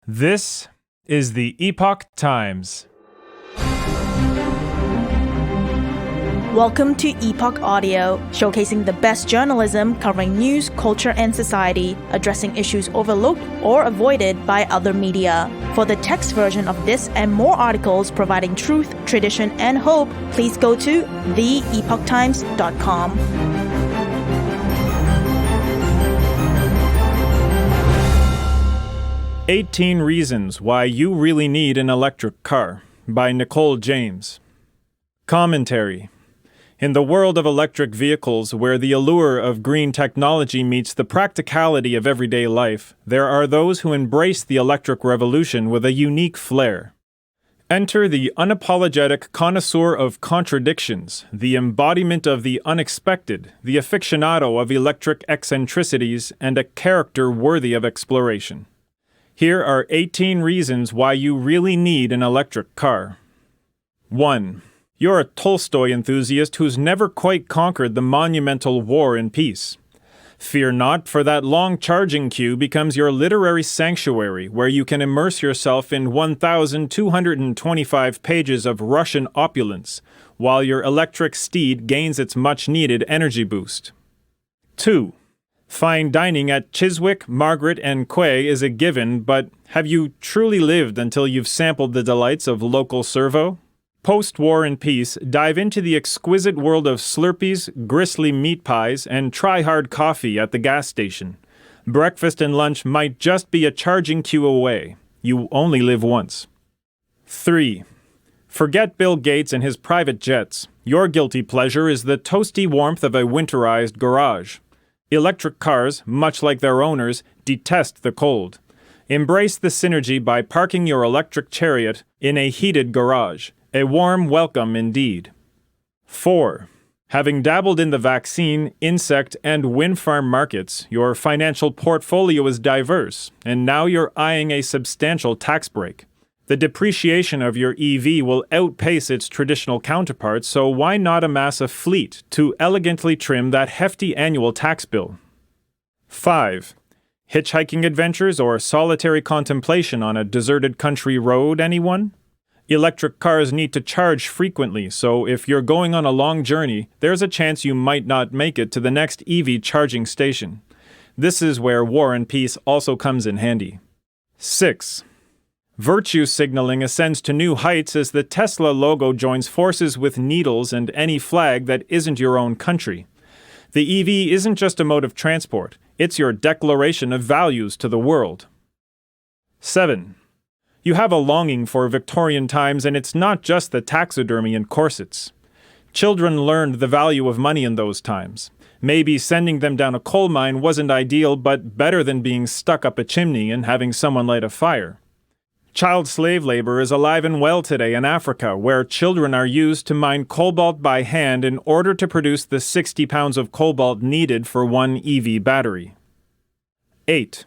This is the Epoch Times. Welcome to Epoch Audio, showcasing the best journalism covering news, culture, and society, addressing issues overlooked or avoided by other media. For the text version of this and more articles providing truth, tradition, and hope, please go to theepochtimes.com. 18 Reasons Why You Really Need an Electric Car by Nicole James. Commentary. In the world of electric vehicles, where the allure of green technology meets the practicality of everyday life, there are those who embrace the electric revolution with a unique flair. Enter the unapologetic connoisseur of contradictions, the embodiment of the unexpected, the aficionado of electric eccentricities, and a character worthy of exploration. Here are 18 reasons why you really need an electric car. 1. You're a Tolstoy enthusiast who's never quite conquered the monumental War and Peace. Fear not, for that long charging queue becomes your literary sanctuary where you can immerse yourself in 1,225 pages of Russian opulence, while your electric steed gains its much-needed energy boost. 2. Fine dining at Chiswick, Margaret, and Quay is a given, but have you truly lived until you've sampled the delights of local servo? Post-War and Peace, dive into the exquisite world of Slurpees, gristly meat pies, and try-hard coffee at the gas station. Breakfast and lunch might just be a charging queue away. You only live once. 3. Forget Bill Gates and his private jets. Your guilty pleasure is the toasty warmth of a winterized garage. Electric cars, much like their owners, detest the cold. Embrace the synergy by parking your electric chariot in a heated garage. A warm welcome indeed. 4. Having dabbled in the vaccine, insect, and wind farm markets, your financial portfolio is diverse, and now you're eyeing a substantial tax break. The depreciation of your EV will outpace its traditional counterparts, so why not amass a fleet to elegantly trim that hefty annual tax bill? 5. Hitchhiking adventures or solitary contemplation on a deserted country road, anyone? Electric cars need to charge frequently, so if you're going on a long journey, there's a chance you might not make it to the next EV charging station. This is where War and Peace also comes in handy. 6. Virtue signaling ascends to new heights as the Tesla logo joins forces with needles and any flag that isn't your own country. The EV isn't just a mode of transport, it's your declaration of values to the world. 7. You have a longing for Victorian times, and it's not just the taxidermy and corsets. Children learned the value of money in those times. Maybe sending them down a coal mine wasn't ideal, but better than being stuck up a chimney and having someone light a fire. Child slave labor is alive and well today in Africa, where children are used to mine cobalt by hand in order to produce the 60 pounds of cobalt needed for one EV battery. 8.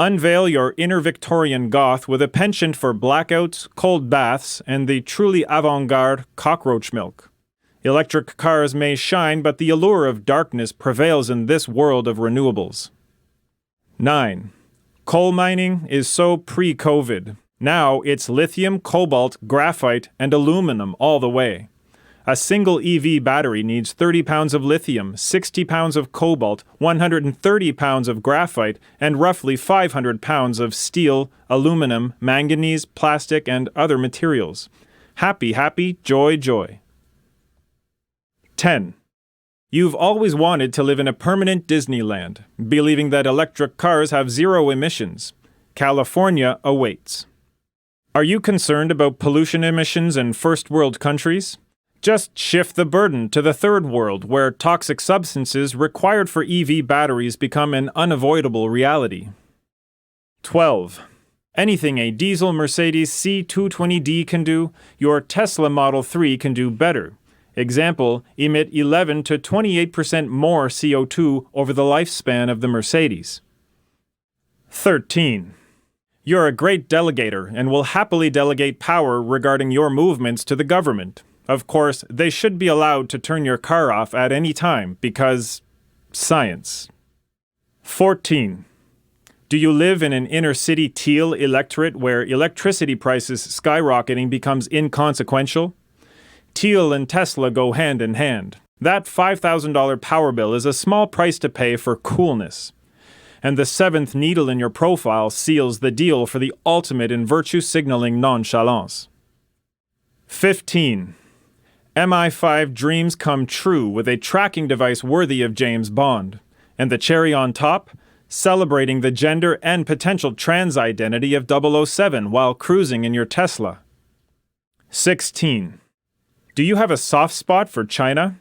Unveil your inner Victorian goth with a penchant for blackouts, cold baths, and the truly avant-garde cockroach milk. Electric cars may shine, but the allure of darkness prevails in this world of renewables. 9. Coal mining is so pre-COVID. Now it's lithium, cobalt, graphite, and aluminum all the way. A single EV battery needs 30 pounds of lithium, 60 pounds of cobalt, 130 pounds of graphite, and roughly 500 pounds of steel, aluminum, manganese, plastic, and other materials. Happy, happy, joy, joy. 10. You've always wanted to live in a permanent Disneyland, believing that electric cars have zero emissions. California awaits. Are you concerned about pollution emissions in first world countries? Just shift the burden to the third world, where toxic substances required for EV batteries become an unavoidable reality. 12. Anything a diesel Mercedes C220D can do, your Tesla Model 3 can do better. Example, emit 11 to 28% more CO2 over the lifespan of the Mercedes. 13. You're a great delegator and will happily delegate power regarding your movements to the government. Of course, they should be allowed to turn your car off at any time because science. 14. Do you live in an inner-city teal electorate where electricity prices skyrocketing becomes inconsequential? Teal and Tesla go hand in hand. That $5,000 power bill is a small price to pay for coolness. And the seventh needle in your profile seals the deal for the ultimate in virtue-signaling nonchalance. 15. MI5 dreams come true with a tracking device worthy of James Bond. And the cherry on top? Celebrating the gender and potential trans identity of 007 while cruising in your Tesla. 16. Do you have a soft spot for China?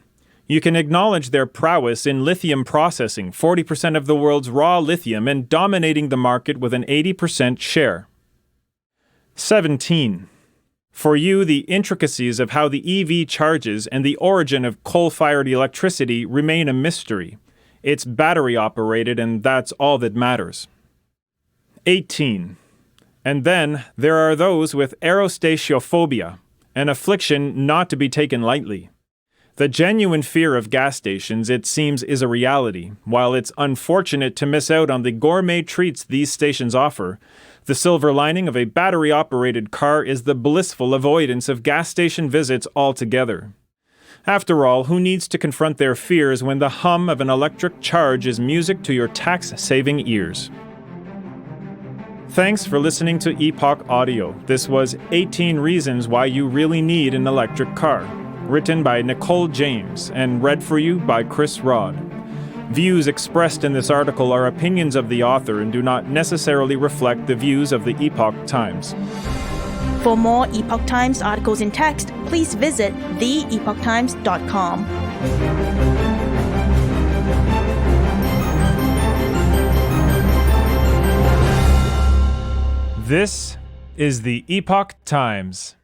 You can acknowledge their prowess in lithium processing, 40% of the world's raw lithium, and dominating the market with an 80% share. 17. For you, the intricacies of how the EV charges and the origin of coal-fired electricity remain a mystery. It's battery-operated, and that's all that matters. 18. And then there are those with aerostatiophobia, an affliction not to be taken lightly. The genuine fear of gas stations, it seems, is a reality. While it's unfortunate to miss out on the gourmet treats these stations offer, the silver lining of a battery-operated car is the blissful avoidance of gas station visits altogether. After all, who needs to confront their fears when the hum of an electric charge is music to your tax-saving ears? Thanks for listening to Epoch Audio. This was 18 Reasons Why You Really Need an Electric Car, written by Nicole James and read for you by Chris Rod. Views expressed in this article are opinions of the author and do not necessarily reflect the views of the Epoch Times. For more Epoch Times articles in text, please visit theepochtimes.com. This is the Epoch Times.